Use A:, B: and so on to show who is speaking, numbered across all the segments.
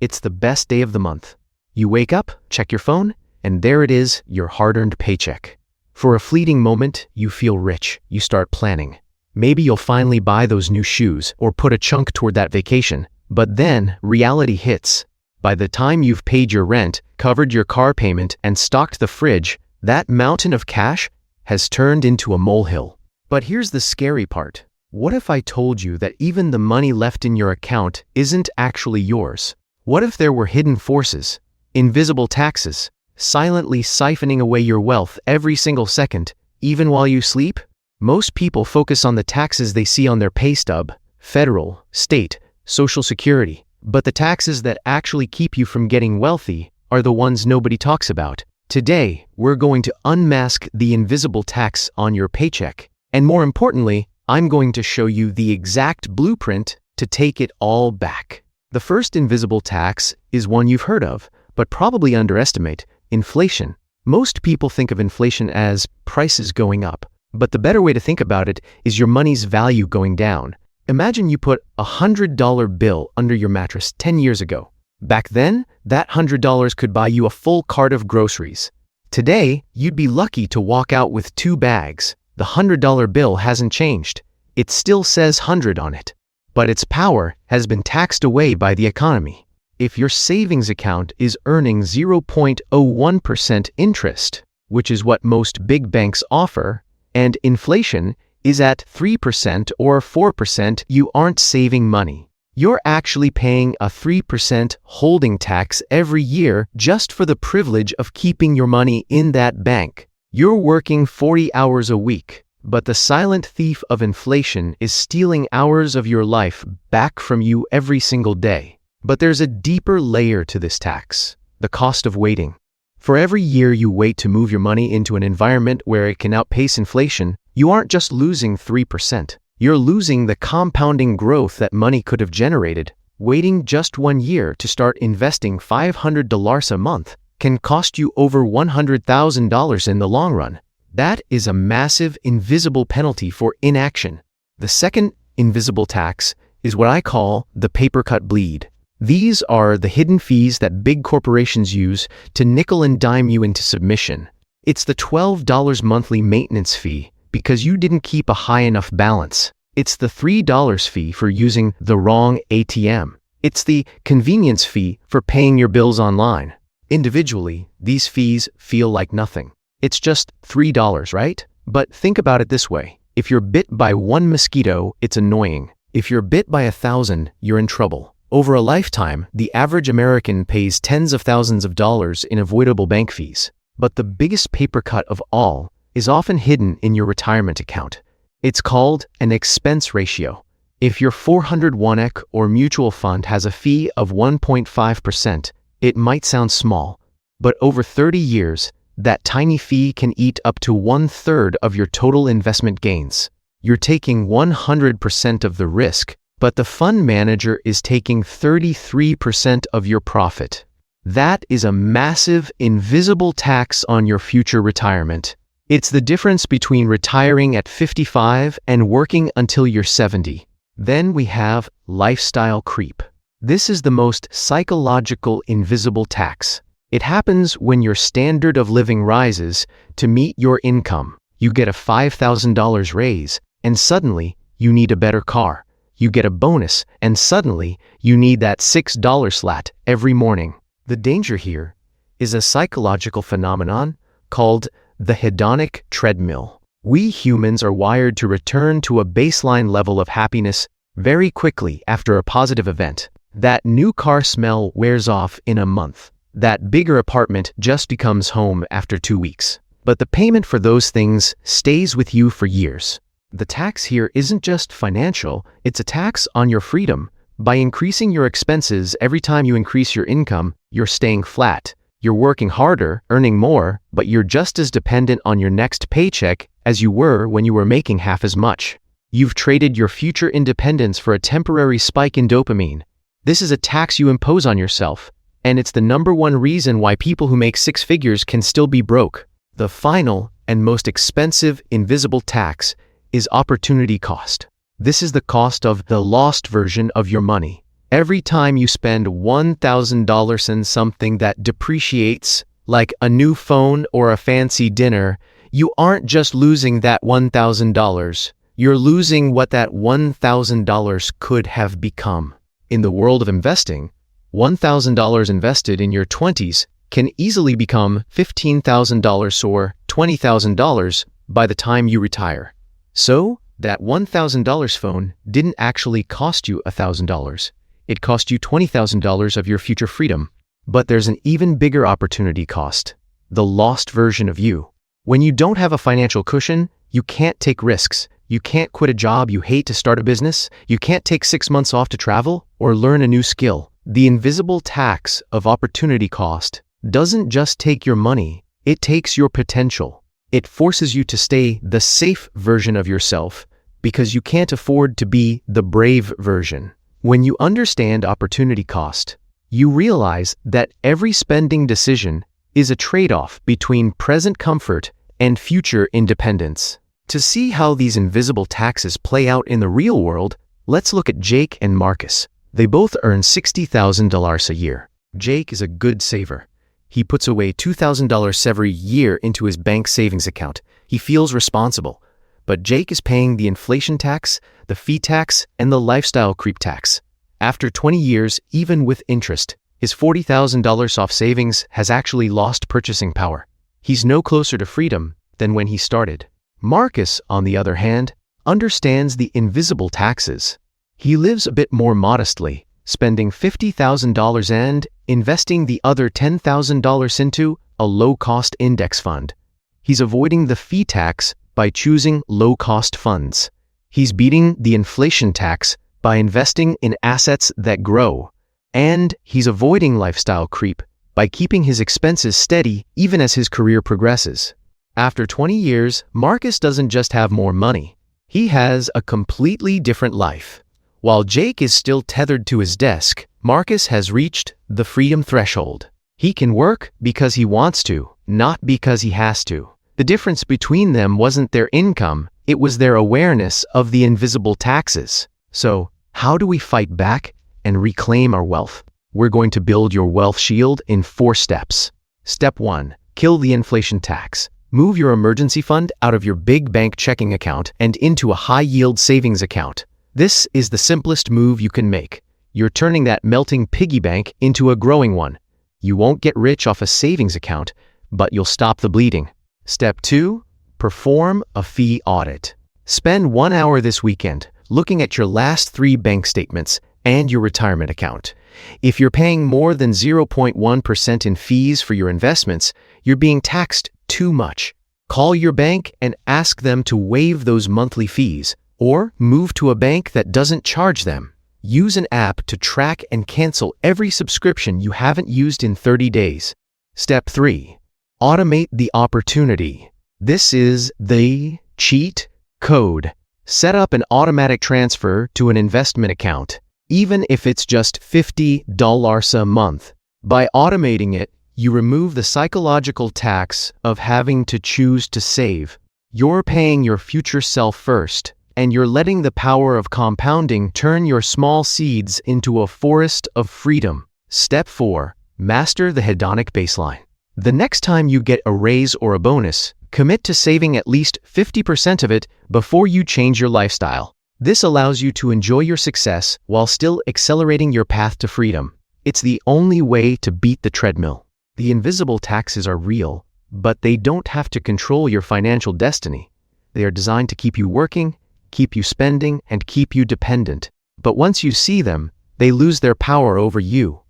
A: It's the best day of the month. You wake up, check your phone, and there it is, your hard-earned paycheck. For a fleeting moment, you feel rich. You start planning. Maybe you'll finally buy those new shoes or put a chunk toward that vacation. But then, reality hits. By the time you've paid your rent, covered your car payment, and stocked the fridge, that mountain of cash has turned into a molehill. But here's the scary part. What if I told you that even the money left in your account isn't actually yours? What if there were hidden forces, invisible taxes, silently siphoning away your wealth every single second, even while you sleep? Most people focus on the taxes they see on their pay stub, federal, state, Social Security. But the taxes that actually keep you from getting wealthy are the ones nobody talks about. Today, we're going to unmask the invisible tax on your paycheck. And more importantly, I'm going to show you the exact blueprint to take it all back. The first invisible tax is one you've heard of, but probably underestimate: inflation. Most people think of inflation as prices going up, but the better way to think about it is your money's value going down. Imagine you put a $100 bill under your mattress 10 years ago. Back then, that $100 could buy you a full cart of groceries. Today, you'd be lucky to walk out with 2 bags. The $100 bill hasn't changed. It still says 100 on it. But its power has been taxed away by the economy. If your savings account is earning 0.01% interest, which is what most big banks offer, and inflation is at 3% or 4%, you aren't saving money. You're actually paying a 3% holding tax every year just for the privilege of keeping your money in that bank. You're working 40 hours a week, but the silent thief of inflation is stealing hours of your life back from you every single day. But there's a deeper layer to this tax: the cost of waiting. For every year you wait to move your money into an environment where it can outpace inflation, you aren't just losing 3%. You're losing the compounding growth that money could have generated. Waiting just 1 year to start investing $500 a month can cost you over $100,000 in the long run. That is a massive invisible penalty for inaction. The second invisible tax is what I call the Papercut Bleed. These are the hidden fees that big corporations use to nickel and dime you into submission. It's the $12 monthly maintenance fee because you didn't keep a high enough balance. It's the $3 fee for using the wrong ATM. It's the convenience fee for paying your bills online. Individually, these fees feel like nothing. It's just $3, right? But think about it this way. If you're bit by 1 mosquito, it's annoying. If you're bit by 1,000, you're in trouble. Over a lifetime, the average American pays tens of thousands of dollars in avoidable bank fees. But the biggest paper cut of all is often hidden in your retirement account. It's called an expense ratio. If your 401k or mutual fund has a fee of 1.5%, it might sound small, but over 30 years, that tiny fee can eat up to 1/3 of your total investment gains. You're taking 100% of the risk, but the fund manager is taking 33% of your profit. That is a massive, invisible tax on your future retirement. It's the difference between retiring at 55 and working until you're 70. Then we have lifestyle creep. This is the most psychological invisible tax. It happens when your standard of living rises to meet your income. You get a $5,000 raise, and suddenly you need a better car. You get a bonus, and suddenly you need that $6 slat every morning. The danger here is a psychological phenomenon called the Hedonic Treadmill. We humans are wired to return to a baseline level of happiness very quickly after a positive event. That new car smell wears off in a month. That bigger apartment just becomes home after 2 weeks. But the payment for those things stays with you for years. The tax here isn't just financial, it's a tax on your freedom. By increasing your expenses every time you increase your income, you're staying flat. You're working harder, earning more, but you're just as dependent on your next paycheck as you were when you were making half as much. You've traded your future independence for a temporary spike in dopamine. This is a tax you impose on yourself, and it's the #1 reason why people who make 6 figures can still be broke. The final and most expensive invisible tax is opportunity cost. This is the cost of the lost version of your money. Every time you spend $1,000 in something that depreciates, like a new phone or a fancy dinner, you aren't just losing that $1,000. You're losing what that $1,000 could have become. In the world of investing, $1,000 invested in your 20s can easily become $15,000 or $20,000 by the time you retire. So, that $1,000 phone didn't actually cost you $1,000. It cost you $20,000 of your future freedom. But there's an even bigger opportunity cost, the lost version of you. When you don't have a financial cushion, you can't take risks. You can't quit a job you hate to start a business. You can't take 6 months off to travel or learn a new skill. The invisible tax of opportunity cost doesn't just take your money, it takes your potential. It forces you to stay the safe version of yourself because you can't afford to be the brave version. When you understand opportunity cost, you realize that every spending decision is a trade-off between present comfort and future independence. To see how these invisible taxes play out in the real world, let's look at Jake and Marcus. They both earn $60,000 a year. Jake is a good saver. He puts away $2,000 every year into his bank savings account. He feels responsible. But Jake is paying the inflation tax, the fee tax, and the lifestyle creep tax. After 20 years, even with interest, his $40,000 off savings has actually lost purchasing power. He's no closer to freedom than when he started. Marcus, on the other hand, understands the invisible taxes. He lives a bit more modestly, spending $50,000 and investing the other $10,000 into a low-cost index fund. He's avoiding the fee tax by choosing low-cost funds. He's beating the inflation tax by investing in assets that grow. And he's avoiding lifestyle creep by keeping his expenses steady even as his career progresses. After 20 years, Marcus doesn't just have more money. He has a completely different life. While Jake is still tethered to his desk, Marcus has reached the freedom threshold. He can work because he wants to, not because he has to. The difference between them wasn't their income, it was their awareness of the invisible taxes. So, how do we fight back and reclaim our wealth? We're going to build your wealth shield in 4 steps. Step 1. Kill the inflation tax. Move your emergency fund out of your big bank checking account and into a high-yield savings account. This is the simplest move you can make. You're turning that melting piggy bank into a growing one. You won't get rich off a savings account, but you'll stop the bleeding. Step 2. Perform a fee audit. Spend 1 hour this weekend looking at your last 3 bank statements and your retirement account. If you're paying more than 0.1% in fees for your investments, you're being taxed too much. Call your bank and ask them to waive those monthly fees, or move to a bank that doesn't charge them. Use an app to track and cancel every subscription you haven't used in 30 days. Step 3. Automate the opportunity. This is the cheat code. Set up an automatic transfer to an investment account, even if it's just $50 a month. By automating it, you remove the psychological tax of having to choose to save. You're paying your future self first, and you're letting the power of compounding turn your small seeds into a forest of freedom. Step 4. Master the hedonic baseline. The next time you get a raise or a bonus, commit to saving at least 50% of it before you change your lifestyle. This allows you to enjoy your success while still accelerating your path to freedom. It's the only way to beat the treadmill. The invisible taxes are real, but they don't have to control your financial destiny. They are designed to keep you working, keep you spending, and keep you dependent. But once you see them, they lose their power over you.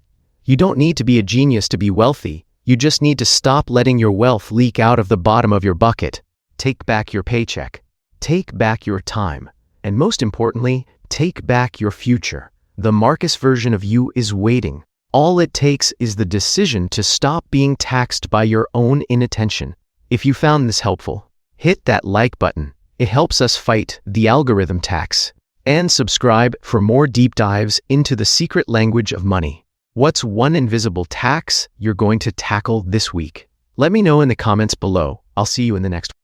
A: You don't need to be a genius to be wealthy. You just need to stop letting your wealth leak out of the bottom of your bucket. Take back your paycheck. Take back your time. And most importantly, take back your future. The Marcus version of you is waiting. All it takes is the decision to stop being taxed by your own inattention. If you found this helpful, hit that like button. It helps us fight the algorithm tax. And subscribe for more deep dives into the secret language of money. What's one invisible tax you're going to tackle this week? Let me know in the comments below. I'll see you in the next one.